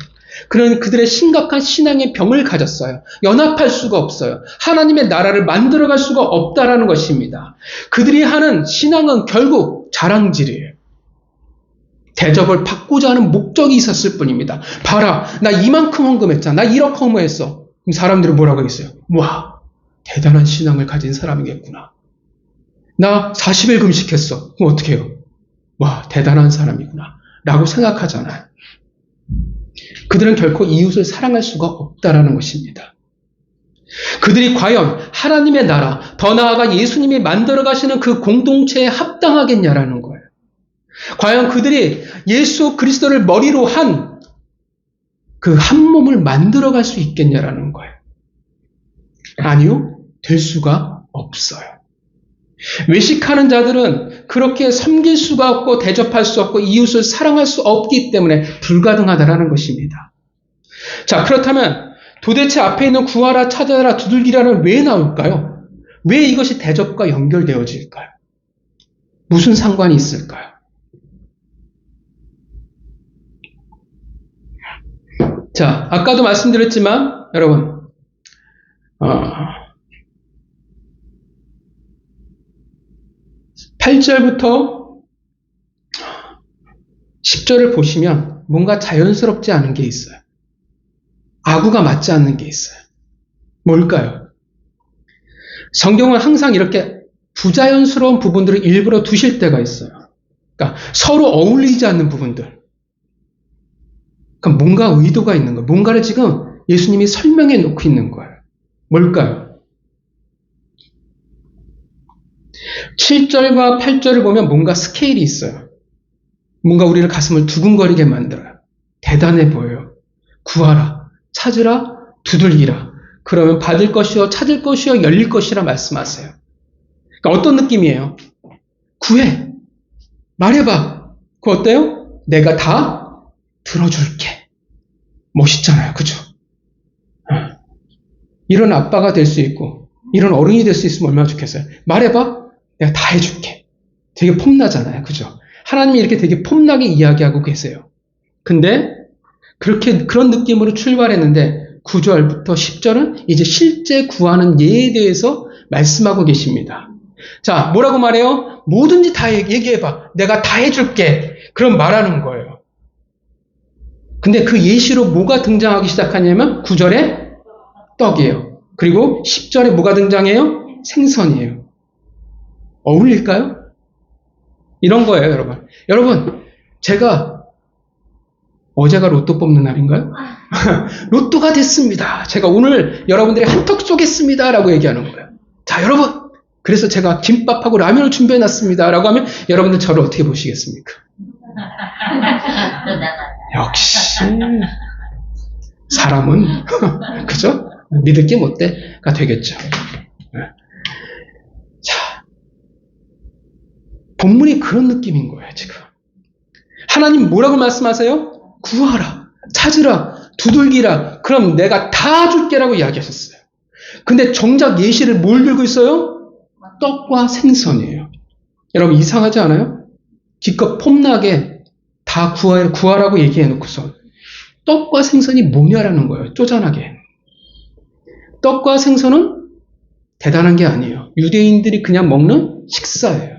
그런 그들의 심각한 신앙의 병을 가졌어요. 연합할 수가 없어요. 하나님의 나라를 만들어갈 수가 없다라는 것입니다. 그들이 하는 신앙은 결국 자랑질이에요. 대접을 받고자 하는 목적이 있었을 뿐입니다. 봐라, 나 이만큼 헌금했잖아. 나 1억 헌금했어. 그럼 사람들은 뭐라고 했어요? 와, 대단한 신앙을 가진 사람이겠구나. 나 40일 금식했어. 그럼 어떻게 해요? 와, 대단한 사람이구나. 라고 생각하잖아요. 그들은 결코 이웃을 사랑할 수가 없다라는 것입니다. 그들이 과연 하나님의 나라, 더 나아가 예수님이 만들어 가시는 그 공동체에 합당하겠냐라는 거예요. 과연 그들이 예수 그리스도를 머리로 한 그 한 몸을 만들어 갈 수 있겠냐라는 거예요. 아니요, 될 수가 없어요. 외식하는 자들은 그렇게 섬길 수가 없고 대접할 수 없고 이웃을 사랑할 수 없기 때문에 불가능하다라는 것입니다. 자, 그렇다면 도대체 앞에 있는 구하라, 찾아라, 두들기라는 왜 나올까요? 왜 이것이 대접과 연결되어질까요? 무슨 상관이 있을까요? 자, 아까도 말씀드렸지만 여러분, 8절부터 10절을 보시면 뭔가 자연스럽지 않은 게 있어요. 아구가 맞지 않는 게 있어요. 뭘까요? 성경은 항상 이렇게 부자연스러운 부분들을 일부러 두실 때가 있어요. 그러니까 서로 어울리지 않는 부분들. 그러니까 뭔가 의도가 있는 거예요. 뭔가를 지금 예수님이 설명해 놓고 있는 거예요. 뭘까요? 7절과 8절을 보면 뭔가 스케일이 있어요. 뭔가 우리를 가슴을 두근거리게 만들어요. 대단해 보여요. 구하라, 찾으라, 두들기라. 그러면 받을 것이요, 찾을 것이요, 열릴 것이라 말씀하세요. 그러니까 어떤 느낌이에요? 구해. 말해봐. 그거 어때요? 내가 다 들어줄게. 멋있잖아요. 그죠? 이런 아빠가 될 수 있고, 이런 어른이 될 수 있으면 얼마나 좋겠어요. 말해봐. 내가 다 해줄게. 되게 폼나잖아요. 그죠? 하나님이 이렇게 되게 폼나게 이야기하고 계세요. 근데 그런 느낌으로 출발했는데 9절부터 10절은 이제 실제 구하는 예에 대해서 말씀하고 계십니다. 자, 뭐라고 말해요? 뭐든지 다 얘기해봐. 내가 다 해줄게. 그럼 말하는 거예요. 근데 그 예시로 뭐가 등장하기 시작하냐면 9절에 떡이에요. 그리고 10절에 뭐가 등장해요? 생선이에요. 어울릴까요? 이런 거예요, 여러분. 여러분, 어제가 로또 뽑는 날인가요? 로또가 됐습니다. 제가 오늘 여러분들이 한턱 쏘겠습니다. 라고 얘기하는 거예요. 자, 여러분. 그래서 제가 김밥하고 라면을 준비해놨습니다. 라고 하면 여러분들 저를 어떻게 보시겠습니까? 역시 사람은 그죠? 믿을 게 못 돼가 되겠죠. 자, 본문이 그런 느낌인 거예요, 지금. 하나님 뭐라고 말씀하세요? 구하라, 찾으라, 두들기라, 그럼 내가 다 줄게라고 이야기하셨어요. 근데 정작 예시를 뭘 들고 있어요? 떡과 생선이에요. 여러분 이상하지 않아요? 기껏 폼나게 다 구하라고 얘기해놓고서 떡과 생선이 뭐냐라는 거예요. 쪼잔하게. 떡과 생선은 대단한 게 아니에요. 유대인들이 그냥 먹는 식사예요.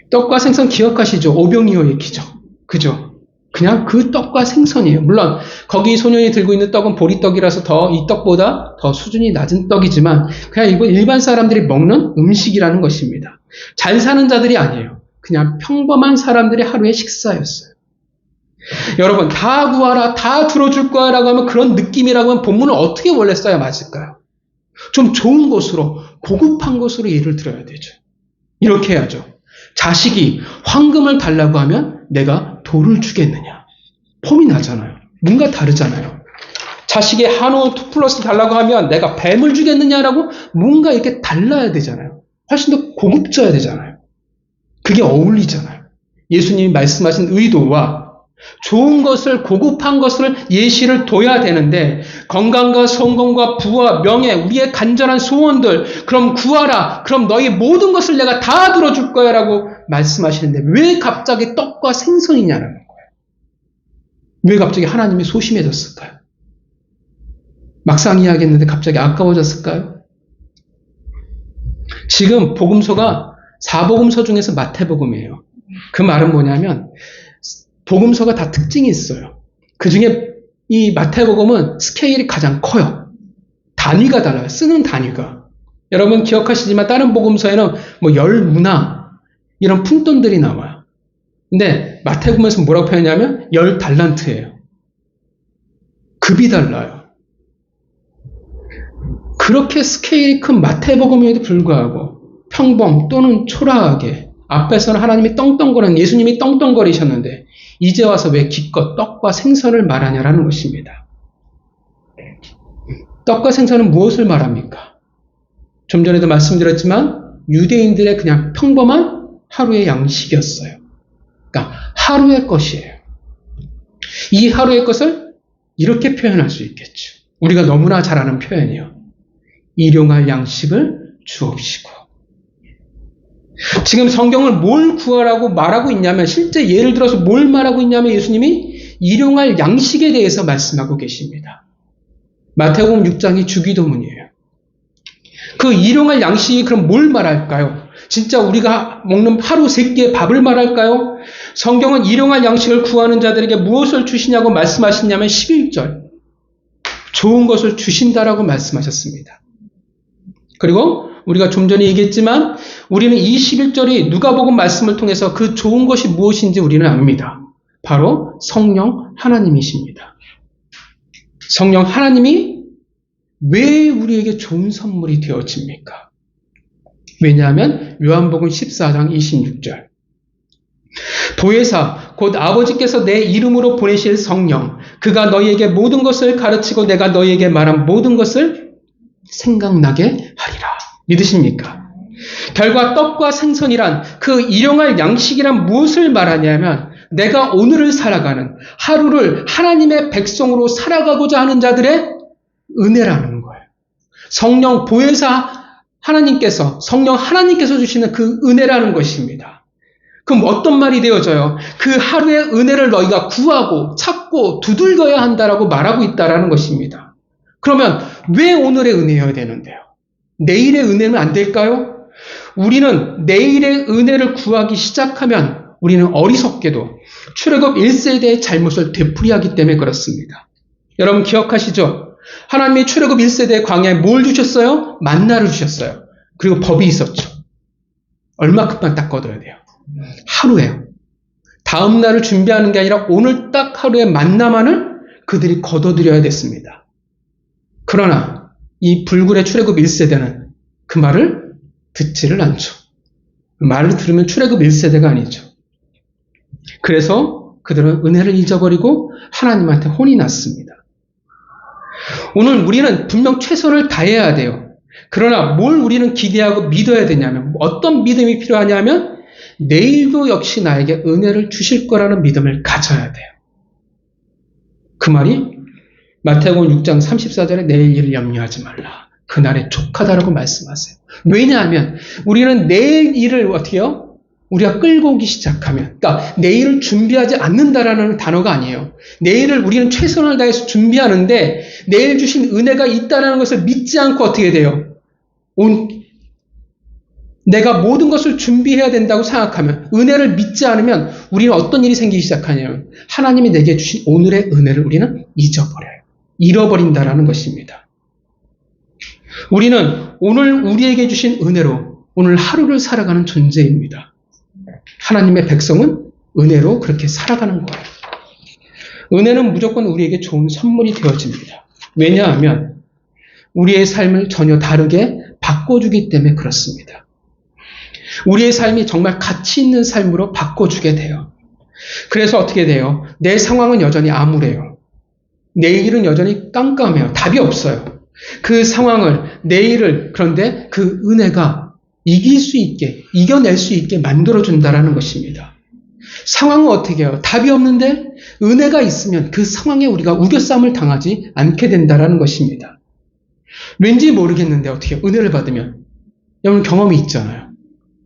떡과 생선 기억하시죠? 오병이어의 기적. 그죠? 그냥 그 떡과 생선이에요. 물론 거기 소년이 들고 있는 떡은 보리떡이라서 이 떡보다 더 수준이 낮은 떡이지만 그냥 이거 일반 사람들이 먹는 음식이라는 것입니다. 잘 사는 자들이 아니에요. 그냥 평범한 사람들의 하루의 식사였어요. 여러분 다 구하라, 다 들어줄 거야 라고 하면 그런 느낌이라고 하면 본문을 어떻게 원래 써야 맞을까요? 좀 좋은 것으로, 고급한 것으로 예를 들어야 되죠. 이렇게 해야죠. 자식이 황금을 달라고 하면 내가 돌을 주겠느냐. 폼이 나잖아요. 뭔가 다르잖아요. 자식이 한우 2플러스 달라고 하면 내가 뱀을 주겠느냐라고 뭔가 이렇게 달라야 되잖아요. 훨씬 더 고급져야 되잖아요. 그게 어울리잖아요. 예수님이 말씀하신 의도와 좋은 것을, 고급한 것을 예시를 둬야 되는데 건강과 성공과 부와 명예, 우리의 간절한 소원들, 그럼 구하라, 그럼 너희 모든 것을 내가 다 들어줄 거야 라고 말씀하시는데 왜 갑자기 떡과 생선이냐는 거예요. 왜 갑자기 하나님이 소심해졌을까요? 막상 이야기했는데 갑자기 아까워졌을까요? 지금 복음서가 4복음서 중에서 마태복음이에요. 그 말은 뭐냐면 복음서가 다 특징이 있어요. 그 중에 이 마태복음은 스케일이 가장 커요. 단위가 달라요. 쓰는 단위가. 여러분 기억하시지만 다른 복음서에는 뭐 열문화 이런 푼돈들이 나와요. 근데 마태복음에서 뭐라고 표현하냐면 10달란트예요. 급이 달라요. 그렇게 스케일이 큰 마태복음에도 불구하고 평범 또는 초라하게 앞에서는 하나님이 떵떵거리는 예수님이 떵떵거리셨는데 이제 와서 왜 기껏 떡과 생선을 말하냐라는 것입니다. 떡과 생선은 무엇을 말합니까? 좀 전에도 말씀드렸지만 유대인들의 그냥 평범한 하루의 양식이었어요. 그러니까 하루의 것이에요. 이 하루의 것을 이렇게 표현할 수 있겠죠. 우리가 너무나 잘 아는 표현이요. 일용할 양식을 주옵시고. 지금 성경을 뭘 구하라고 말하고 있냐면 실제 예를 들어서 뭘 말하고 있냐면 예수님이 일용할 양식에 대해서 말씀하고 계십니다. 마태복음 6장이 주기도문이에요. 그 일용할 양식이 그럼 뭘 말할까요? 진짜 우리가 먹는 하루 3끼의 밥을 말할까요? 성경은 일용할 양식을 구하는 자들에게 무엇을 주시냐고 말씀하시냐면 11절. 좋은 것을 주신다라고 말씀하셨습니다. 그리고 우리가 좀 전에 얘기했지만 우리는 이 11절이 누가복음 말씀을 통해서 그 좋은 것이 무엇인지 우리는 압니다. 바로 성령 하나님이십니다. 성령 하나님이 왜 우리에게 좋은 선물이 되어집니까? 왜냐하면 요한복음 14장 26절. 보혜사 곧 아버지께서 내 이름으로 보내실 성령 그가 너희에게 모든 것을 가르치고 내가 너희에게 말한 모든 것을 생각나게 하리라. 믿으십니까? 결과 떡과 생선이란 그 일용할 양식이란 무엇을 말하냐면 내가 오늘을 살아가는 하루를 하나님의 백성으로 살아가고자 하는 자들의 은혜라는 거예요. 성령 보혜사 성령 하나님께서 주시는 그 은혜라는 것입니다. 그럼 어떤 말이 되어져요? 그 하루의 은혜를 너희가 구하고 찾고 두들겨야 한다라고 말하고 있다라는 것입니다. 그러면 왜 오늘의 은혜여야 되는데요? 내일의 은혜는 안 될까요? 우리는 내일의 은혜를 구하기 시작하면 우리는 어리석게도 출애굽 1세대의 잘못을 되풀이하기 때문에 그렇습니다. 여러분 기억하시죠? 하나님이 출애굽 1세대 광야에 뭘 주셨어요? 만나를 주셨어요. 그리고 법이 있었죠. 얼마큼만 딱 거둬야 돼요? 하루에요. 다음 날을 준비하는 게 아니라 오늘 딱 하루의 만나만을 그들이 거둬들여야 됐습니다. 그러나 이 불굴의 출애굽 1세대는 그 말을 듣지를 않죠. 말을 들으면 출애굽 1세대가 아니죠. 그래서 그들은 은혜를 잊어버리고 하나님한테 혼이 났습니다. 오늘 우리는 분명 최선을 다해야 돼요. 그러나 뭘 우리는 기대하고 믿어야 되냐면 어떤 믿음이 필요하냐면 내일도 역시 나에게 은혜를 주실 거라는 믿음을 가져야 돼요. 그 말이 마태복음 6장 34절에 내일 일을 염려하지 말라. 그날에 족하다라고 말씀하세요. 왜냐하면 우리는 내일 일을 어떻게 해요? 우리가 끌고 오기 시작하면, 그러니까 내일을 준비하지 않는다라는 단어가 아니에요. 내일을 우리는 최선을 다해서 준비하는데 내일 주신 은혜가 있다라는 것을 믿지 않고 어떻게 돼요? 내가 모든 것을 준비해야 된다고 생각하면, 은혜를 믿지 않으면 우리는 어떤 일이 생기기 시작하냐면 하나님이 내게 주신 오늘의 은혜를 우리는 잊어버려요. 잃어버린다라는 것입니다. 우리는 오늘 우리에게 주신 은혜로 오늘 하루를 살아가는 존재입니다. 하나님의 백성은 은혜로 그렇게 살아가는 거예요. 은혜는 무조건 우리에게 좋은 선물이 되어집니다. 왜냐하면 우리의 삶을 전혀 다르게 바꿔주기 때문에 그렇습니다. 우리의 삶이 정말 가치 있는 삶으로 바꿔주게 돼요. 그래서 어떻게 돼요? 내 상황은 여전히 암울해요. 내일은 여전히 깜깜해요. 답이 없어요. 그 상황을, 내일을, 그런데 그 은혜가 이길 수 있게, 이겨낼 수 있게 만들어준다라는 것입니다. 상황은 어떻게 해요? 답이 없는데 은혜가 있으면 그 상황에 우리가 우겨싸움을 당하지 않게 된다라는 것입니다. 왠지 모르겠는데 어떻게 해요? 은혜를 받으면. 여러분 경험이 있잖아요.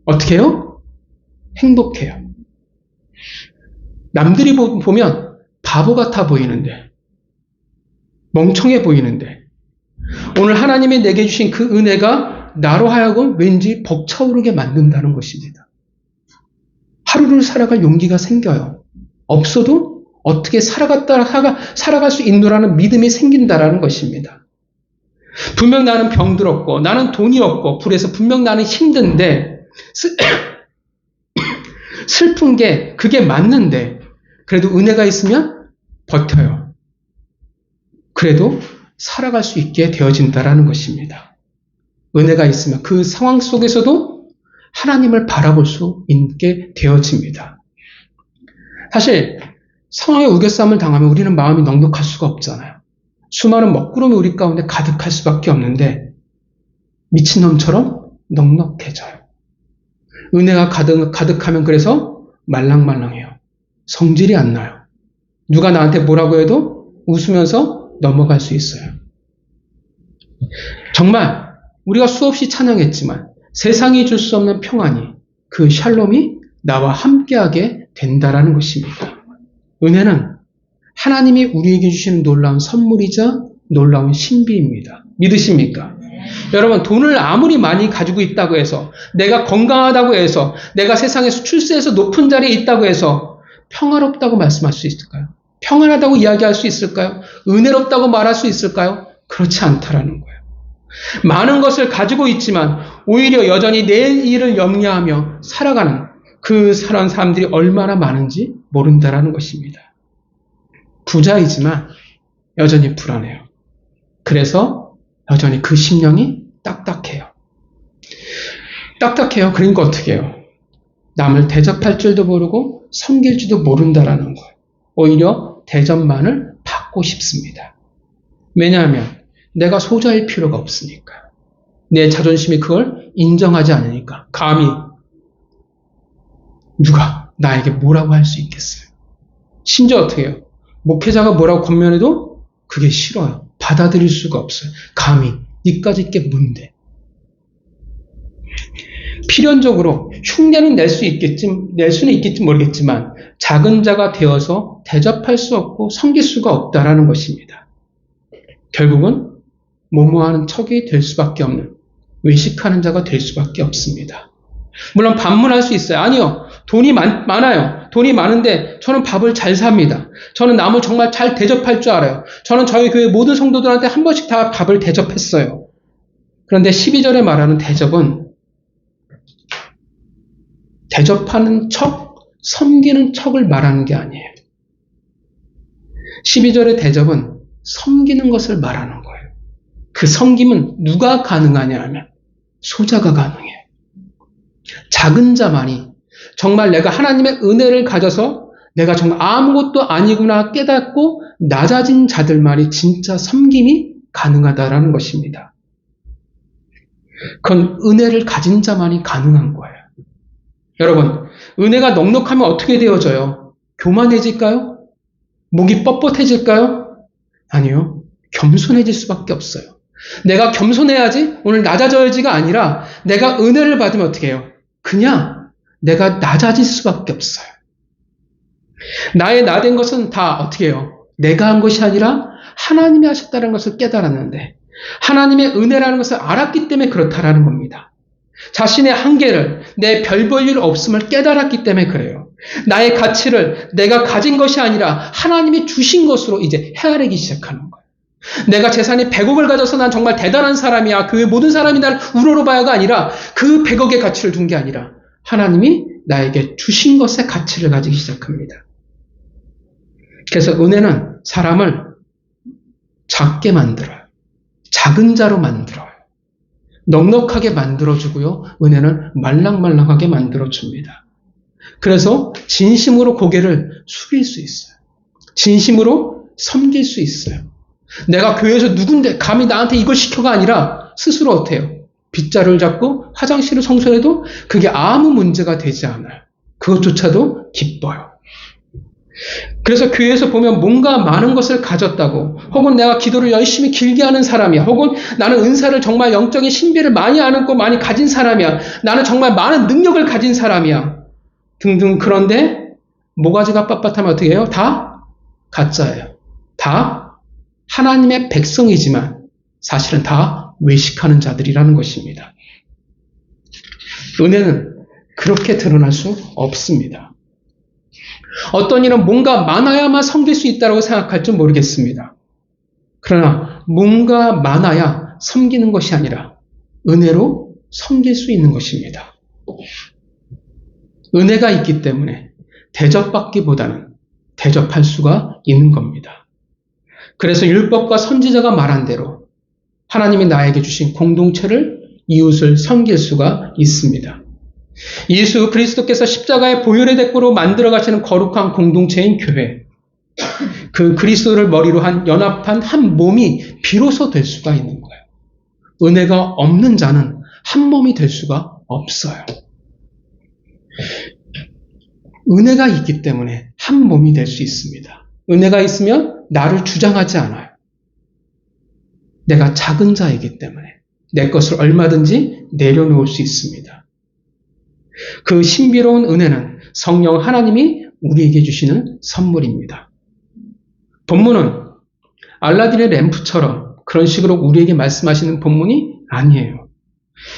어떻게 해요? 행복해요. 남들이 보면 바보 같아 보이는데, 멍청해 보이는데, 오늘 하나님이 내게 주신 그 은혜가 나로 하여금 왠지 벅차오르게 만든다는 것입니다. 하루를 살아갈 용기가 생겨요. 없어도 어떻게 살아갈 수 있노라는 믿음이 생긴다라는 것입니다. 분명 나는 병들었고 나는 돈이 없고 그래서 분명 나는 힘든데 슬픈 게 그게 맞는데 그래도 은혜가 있으면 버텨요. 그래도 살아갈 수 있게 되어진다라는 것입니다. 은혜가 있으면 그 상황 속에서도 하나님을 바라볼 수 있게 되어집니다. 사실 상황에 우겨싸움을 당하면 우리는 마음이 넉넉할 수가 없잖아요. 수많은 먹구름이 우리 가운데 가득할 수밖에 없는데 미친놈처럼 넉넉해져요. 은혜가 가득하면 그래서 말랑말랑해요. 성질이 안 나요. 누가 나한테 뭐라고 해도 웃으면서 넘어갈 수 있어요. 정말 우리가 수없이 찬양했지만 세상이 줄 수 없는 평안이, 그 샬롬이 나와 함께하게 된다라는 것입니다. 은혜는 하나님이 우리에게 주시는 놀라운 선물이자 놀라운 신비입니다. 믿으십니까? 여러분, 돈을 아무리 많이 가지고 있다고 해서, 내가 건강하다고 해서, 내가 세상에서 출세해서 높은 자리에 있다고 해서 평화롭다고 말씀할 수 있을까요? 평안하다고 이야기할 수 있을까요? 은혜롭다고 말할 수 있을까요? 그렇지 않다라는 거예요. 많은 것을 가지고 있지만 오히려 여전히 내일을 염려하며 살아가는 그 사람들이 얼마나 많은지 모른다라는 것입니다. 부자이지만 여전히 불안해요. 그래서 여전히 그 심령이 딱딱해요. 딱딱해요. 그러니까 어떻게 해요? 남을 대접할 줄도 모르고 섬길 줄도 모른다라는 거예요. 오히려 대접만을 받고 싶습니다. 왜냐하면 내가 소자일 필요가 없으니까. 내 자존심이 그걸 인정하지 않으니까. 감히 누가 나에게 뭐라고 할 수 있겠어요? 심지어 어떻게 해요? 목회자가 뭐라고 권면해도 그게 싫어요. 받아들일 수가 없어요. 감히 니까짓 게 뭔데? 필연적으로 흉내는 낼 수는 있겠지 모르겠지만 작은 자가 되어서 대접할 수 없고 섬길 수가 없다라는 것입니다. 결국은 모모하는 척이 될 수밖에 없는 외식하는 자가 될 수밖에 없습니다. 물론 반문할 수 있어요. 아니요. 돈이 많아요. 돈이 많은데 저는 밥을 잘 삽니다. 저는 남을 정말 잘 대접할 줄 알아요. 저는 저희 교회 모든 성도들한테 한 번씩 다 밥을 대접했어요. 그런데 12절에 말하는 대접은 대접하는 척, 섬기는 척을 말하는 게 아니에요. 12절의 대접은 섬기는 것을 말하는 거예요. 그 섬김은 누가 가능하냐 하면 소자가 가능해요. 작은 자만이 정말 내가 하나님의 은혜를 가져서 내가 정말 아무것도 아니구나 깨닫고 낮아진 자들만이 진짜 섬김이 가능하다라는 것입니다. 그건 은혜를 가진 자만이 가능한 거예요. 여러분, 은혜가 넉넉하면 어떻게 되어져요? 교만해질까요? 목이 뻣뻣해질까요? 아니요. 겸손해질 수밖에 없어요. 내가 겸손해야지, 오늘 낮아져야지가 아니라 내가 은혜를 받으면 어떻게 해요? 그냥 내가 낮아질 수밖에 없어요. 나의 나된 것은 다 어떻게 해요? 내가 한 것이 아니라 하나님이 하셨다는 것을 깨달았는데 하나님의 은혜라는 것을 알았기 때문에 그렇다라는 겁니다. 자신의 한계를 내 별 볼 일 없음을 깨달았기 때문에 그래요. 나의 가치를 내가 가진 것이 아니라 하나님이 주신 것으로 이제 헤아리기 시작하는 거예요. 내가 재산이 100억을 가져서 난 정말 대단한 사람이야. 그 모든 사람이 나를 우러러봐야가 아니라 그 100억의 가치를 둔 게 아니라 하나님이 나에게 주신 것의 가치를 가지기 시작합니다. 그래서 은혜는 사람을 작게 만들어요. 작은 자로 만들어요. 넉넉하게 만들어주고요. 은혜는 말랑말랑하게 만들어줍니다. 그래서 진심으로 고개를 숙일 수 있어요. 진심으로 섬길 수 있어요. 내가 교회에서 누군데 감히 나한테 이걸 시켜가 아니라 스스로 어때요? 빗자루를 잡고 화장실을 청소해도 그게 아무 문제가 되지 않아요. 그것조차도 기뻐요. 그래서 교회에서 보면 뭔가 많은 것을 가졌다고 혹은 내가 기도를 열심히 길게 하는 사람이야. 혹은 나는 은사를 정말 영적인 신비를 많이 아는 많이 가진 사람이야. 나는 정말 많은 능력을 가진 사람이야. 등등. 그런데 모가지가 빳빳하면 어떻게 해요? 다 가짜예요. 다 하나님의 백성이지만 사실은 다 외식하는 자들이라는 것입니다. 은혜는 그렇게 드러날 수 없습니다. 어떤 이는 뭔가 많아야만 섬길 수 있다고 생각할지 모르겠습니다. 그러나 뭔가 많아야 섬기는 것이 아니라 은혜로 섬길 수 있는 것입니다. 은혜가 있기 때문에 대접받기보다는 대접할 수가 있는 겁니다. 그래서 율법과 선지자가 말한 대로 하나님이 나에게 주신 공동체를 이웃을 섬길 수가 있습니다. 예수 그리스도께서 십자가의 보혈의 대가로 만들어 가시는 거룩한 공동체인 교회. 그 그리스도를 머리로 한 연합한 한 몸이 비로소 될 수가 있는 거예요. 은혜가 없는 자는 한 몸이 될 수가 없어요. 은혜가 있기 때문에 한 몸이 될 수 있습니다. 은혜가 있으면 나를 주장하지 않아요. 내가 작은 자이기 때문에 내 것을 얼마든지 내려놓을 수 있습니다. 그 신비로운 은혜는 성령 하나님이 우리에게 주시는 선물입니다. 본문은 알라딘의 램프처럼 그런 식으로 우리에게 말씀하시는 본문이 아니에요.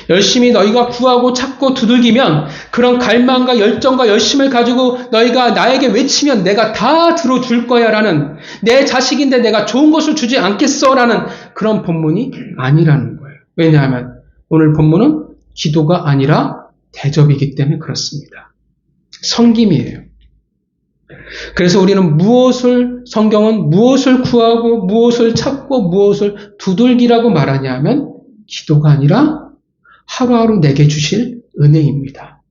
열심히 너희가 구하고 찾고 두들기면 그런 갈망과 열정과 열심을 가지고 너희가 나에게 외치면 내가 다 들어줄 거야 라는, 내 자식인데 내가 좋은 것을 주지 않겠어 라는 그런 본문이 아니라는 거예요. 왜냐하면 오늘 본문은 기도가 아니라 대접이기 때문에 그렇습니다. 섬김이에요. 그래서 우리는 성경은 무엇을 구하고 무엇을 찾고 무엇을 두들기라고 말하냐 하면 기도가 아니라 하루하루 내게 주실 은혜입니다.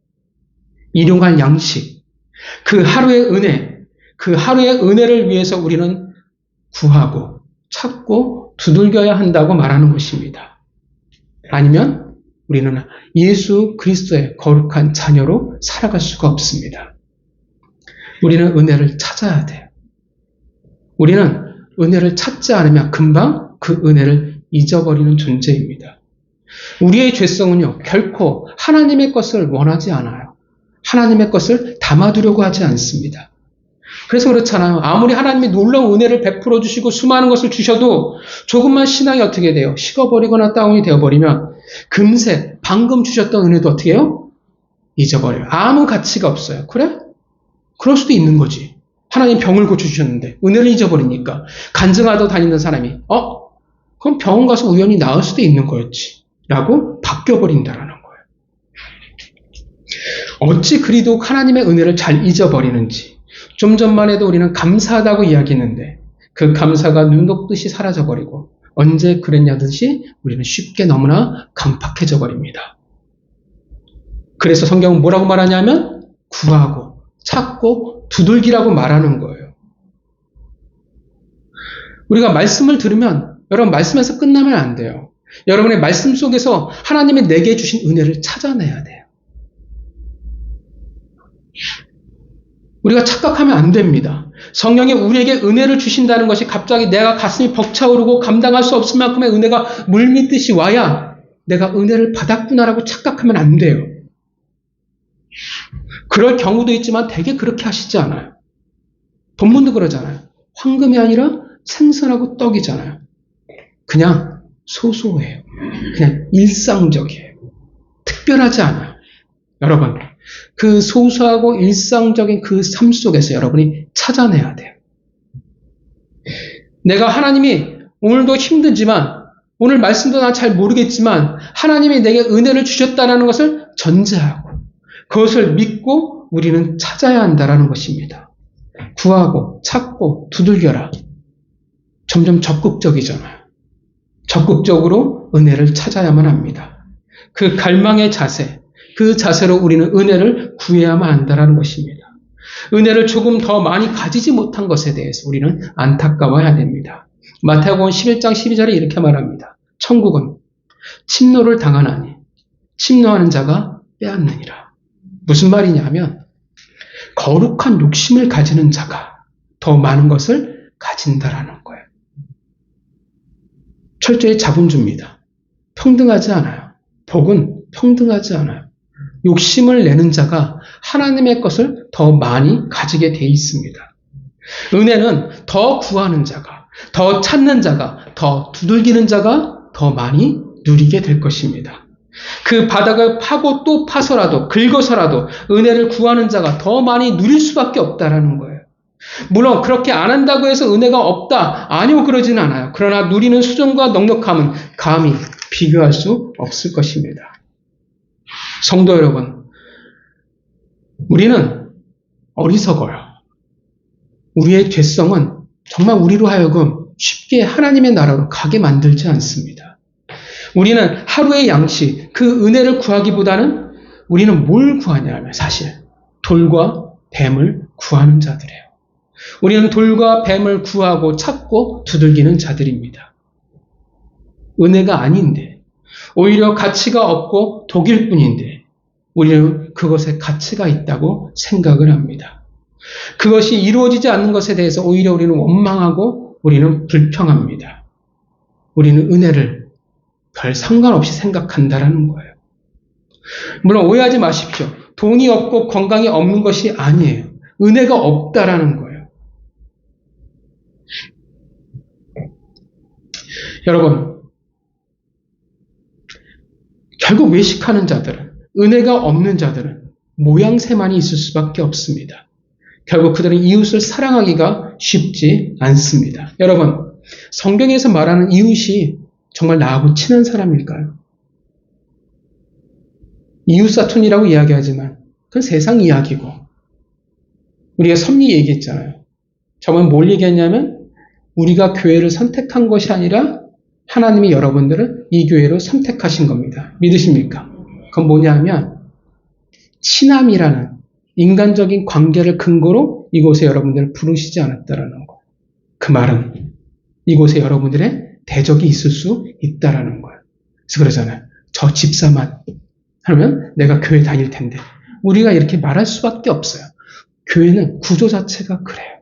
일용할 양식, 그 하루의 은혜, 그 하루의 은혜를 위해서 우리는 구하고 찾고 두들겨야 한다고 말하는 것입니다. 아니면 우리는 예수 그리스도의 거룩한 자녀로 살아갈 수가 없습니다. 우리는 은혜를 찾아야 돼요. 우리는 은혜를 찾지 않으면 금방 그 은혜를 잊어버리는 존재입니다. 우리의 죄성은요, 결코 하나님의 것을 원하지 않아요. 하나님의 것을 담아두려고 하지 않습니다. 그래서 그렇잖아요. 아무리 하나님이 놀라운 은혜를 베풀어 주시고 수많은 것을 주셔도 조금만 신앙이 어떻게 돼요? 식어버리거나 다운이 되어버리면 금세 방금 주셨던 은혜도 어떻게 해요? 잊어버려요. 아무 가치가 없어요. 그래? 그럴 수도 있는 거지. 하나님 병을 고쳐주셨는데 은혜를 잊어버리니까 간증하다 다니는 사람이 그럼 병원 가서 우연히 나을 수도 있는 거였지 라고 바뀌어버린다라는 거예요. 어찌 그리도 하나님의 은혜를 잘 잊어버리는지. 좀 전만 해도 우리는 감사하다고 이야기했는데 그 감사가 눈 녹듯이 사라져버리고 언제 그랬냐듯이 우리는 쉽게 너무나 강팍해져 버립니다. 그래서 성경은 뭐라고 말하냐면 구하고 찾고 두들기라고 말하는 거예요. 우리가 말씀을 들으면 여러분 말씀에서 끝나면 안 돼요. 여러분의 말씀 속에서 하나님이 내게 주신 은혜를 찾아내야 돼요. 우리가 착각하면 안 됩니다. 성령이 우리에게 은혜를 주신다는 것이 갑자기 내가 가슴이 벅차오르고 감당할 수 없을 만큼의 은혜가 물밀듯이 와야 내가 은혜를 받았구나라고 착각하면 안 돼요. 그럴 경우도 있지만 대개 그렇게 하시지 않아요. 본문도 그러잖아요. 황금이 아니라 생선하고 떡이잖아요. 그냥 소소해요. 그냥 일상적이에요. 특별하지 않아요. 여러분, 그 소소하고 일상적인 그 삶 속에서 여러분이 찾아내야 돼요. 내가 하나님이 오늘도 힘들지만, 오늘 말씀도 난 잘 모르겠지만 하나님이 내게 은혜를 주셨다는 것을 전제하고 그것을 믿고 우리는 찾아야 한다는 것입니다. 구하고 찾고 두들겨라. 점점 적극적이잖아요. 적극적으로 은혜를 찾아야만 합니다. 그 갈망의 자세, 그 자세로 우리는 은혜를 구해야만 한다는 것입니다. 은혜를 조금 더 많이 가지지 못한 것에 대해서 우리는 안타까워해야 됩니다. 마태복음 11장 12절에 이렇게 말합니다. 천국은 침노를 당하나니 침노하는 자가 빼앗느니라. 무슨 말이냐면 거룩한 욕심을 가지는 자가 더 많은 것을 가진다라는 거예요. 철저히 자본주의입니다. 평등하지 않아요. 복은 평등하지 않아요. 욕심을 내는 자가 하나님의 것을 더 많이 가지게 돼 있습니다. 은혜는 더 구하는 자가, 더 찾는 자가, 더 두들기는 자가 더 많이 누리게 될 것입니다. 그 바닥을 파고 또 파서라도 긁어서라도 은혜를 구하는 자가 더 많이 누릴 수밖에 없다라는 거예요. 물론 그렇게 안 한다고 해서 은혜가 없다. 아니요, 그러진 않아요. 그러나 누리는 수준과 넉넉함은 감히 비교할 수 없을 것입니다. 성도 여러분, 우리는 어리석어요. 우리의 죄성은 정말 우리로 하여금 쉽게 하나님의 나라로 가게 만들지 않습니다. 우리는 하루의 양식, 그 은혜를 구하기보다는 우리는 뭘 구하냐면 사실 돌과 뱀을 구하는 자들이에요. 우리는 돌과 뱀을 구하고 찾고 두들기는 자들입니다. 은혜가 아닌데 오히려 가치가 없고 독일 뿐인데 우리는 그것에 가치가 있다고 생각을 합니다. 그것이 이루어지지 않는 것에 대해서 오히려 우리는 원망하고 우리는 불평합니다. 우리는 은혜를 별 상관없이 생각한다라는 거예요. 물론 오해하지 마십시오. 돈이 없고 건강이 없는 것이 아니에요. 은혜가 없다라는 거예요. 여러분, 결국 외식하는 자들은, 은혜가 없는 자들은 모양새만이 있을 수밖에 없습니다. 결국 그들은 이웃을 사랑하기가 쉽지 않습니다. 여러분, 성경에서 말하는 이웃이 정말 나하고 친한 사람일까요? 이웃사촌이라고 이야기하지만 그건 세상 이야기고, 우리가 섭리 얘기했잖아요. 정말 뭘 얘기했냐면 우리가 교회를 선택한 것이 아니라 하나님이 여러분들을 이 교회로 선택하신 겁니다. 믿으십니까? 그건 뭐냐면 친함이라는 인간적인 관계를 근거로 이곳에 여러분들을 부르시지 않았다라는 거. 그 말은 이곳에 여러분들의 대적이 있을 수 있다라는 거예요. 그래서 그러잖아요. 저 집사만 하면 내가 교회 다닐 텐데. 우리가 이렇게 말할 수밖에 없어요. 교회는 구조 자체가 그래요.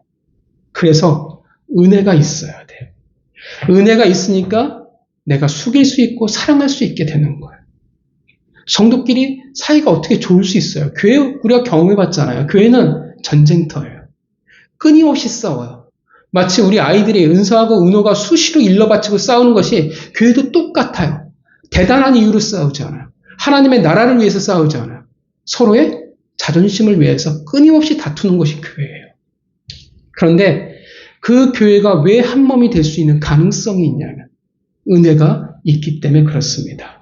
그래서 은혜가 있어야 돼요. 은혜가 있으니까 내가 숙일 수 있고 사랑할 수 있게 되는 거예요. 성도끼리 사이가 어떻게 좋을 수 있어요? 교회 우리가 경험해봤잖아요. 교회는 전쟁터예요. 끊임없이 싸워요. 마치 우리 아이들이 은서하고 은호가 수시로 일러바치고 싸우는 것이 교회도 똑같아요. 대단한 이유로 싸우지 않아요. 하나님의 나라를 위해서 싸우지 않아요. 서로의 자존심을 위해서 끊임없이 다투는 것이 교회예요. 그런데 그 교회가 왜 한 몸이 될 수 있는 가능성이 있냐면 은혜가 있기 때문에 그렇습니다.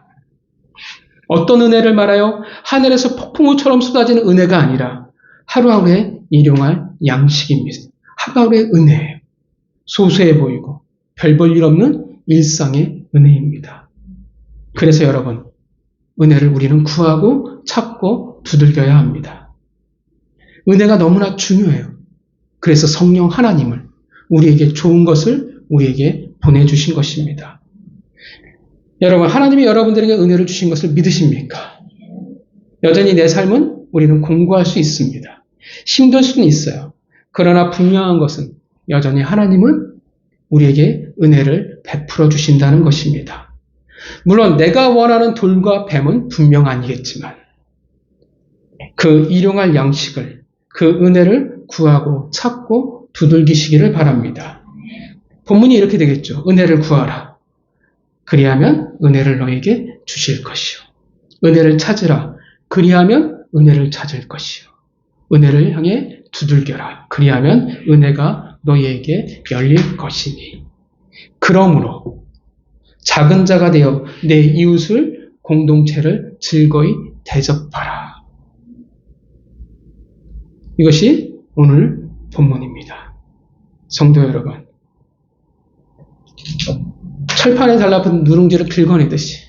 어떤 은혜를 말하여 하늘에서 폭풍우처럼 쏟아지는 은혜가 아니라 하루하루에 일용할 양식입니다. 하루하루의 은혜예요. 소소해 보이고 별 볼 일 없는 일상의 은혜입니다. 그래서 여러분, 은혜를 우리는 구하고 찾고 두들겨야 합니다. 은혜가 너무나 중요해요. 그래서 성령 하나님을 우리에게 좋은 것을 우리에게 보내주신 것입니다. 여러분, 하나님이 여러분들에게 은혜를 주신 것을 믿으십니까? 여전히 내 삶은 우리는 공부할 수 있습니다. 힘들 수는 있어요. 그러나 분명한 것은 여전히 하나님은 우리에게 은혜를 베풀어 주신다는 것입니다. 물론 내가 원하는 돌과 뱀은 분명 아니겠지만 그 일용할 양식을, 그 은혜를 구하고 찾고 두들기시기를 바랍니다. 본문이 이렇게 되겠죠. 은혜를 구하라. 그리하면 은혜를 너에게 주실 것이요. 은혜를 찾으라. 그리하면 은혜를 찾을 것이요. 은혜를 향해 두들겨라. 그리하면 은혜가 너희에게 열릴 것이니. 그러므로 작은 자가 되어 내 이웃을 공동체를 즐거이 대접하라. 이것이 오늘 본문입니다. 성도 여러분, 철판에 달라붙은 누룽지를 긁어내듯이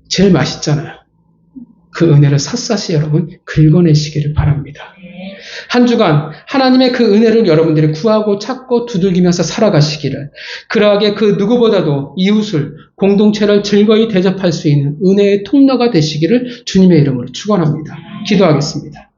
제일 맛있잖아요. 그 은혜를 샅샅이 여러분 긁어내시기를 바랍니다. 한 주간 하나님의 그 은혜를 여러분들이 구하고 찾고 두들기면서 살아가시기를, 그러하게 그 누구보다도 이웃을, 공동체를 즐거이 대접할 수 있는 은혜의 통로가 되시기를 주님의 이름으로 축원합니다. 기도하겠습니다.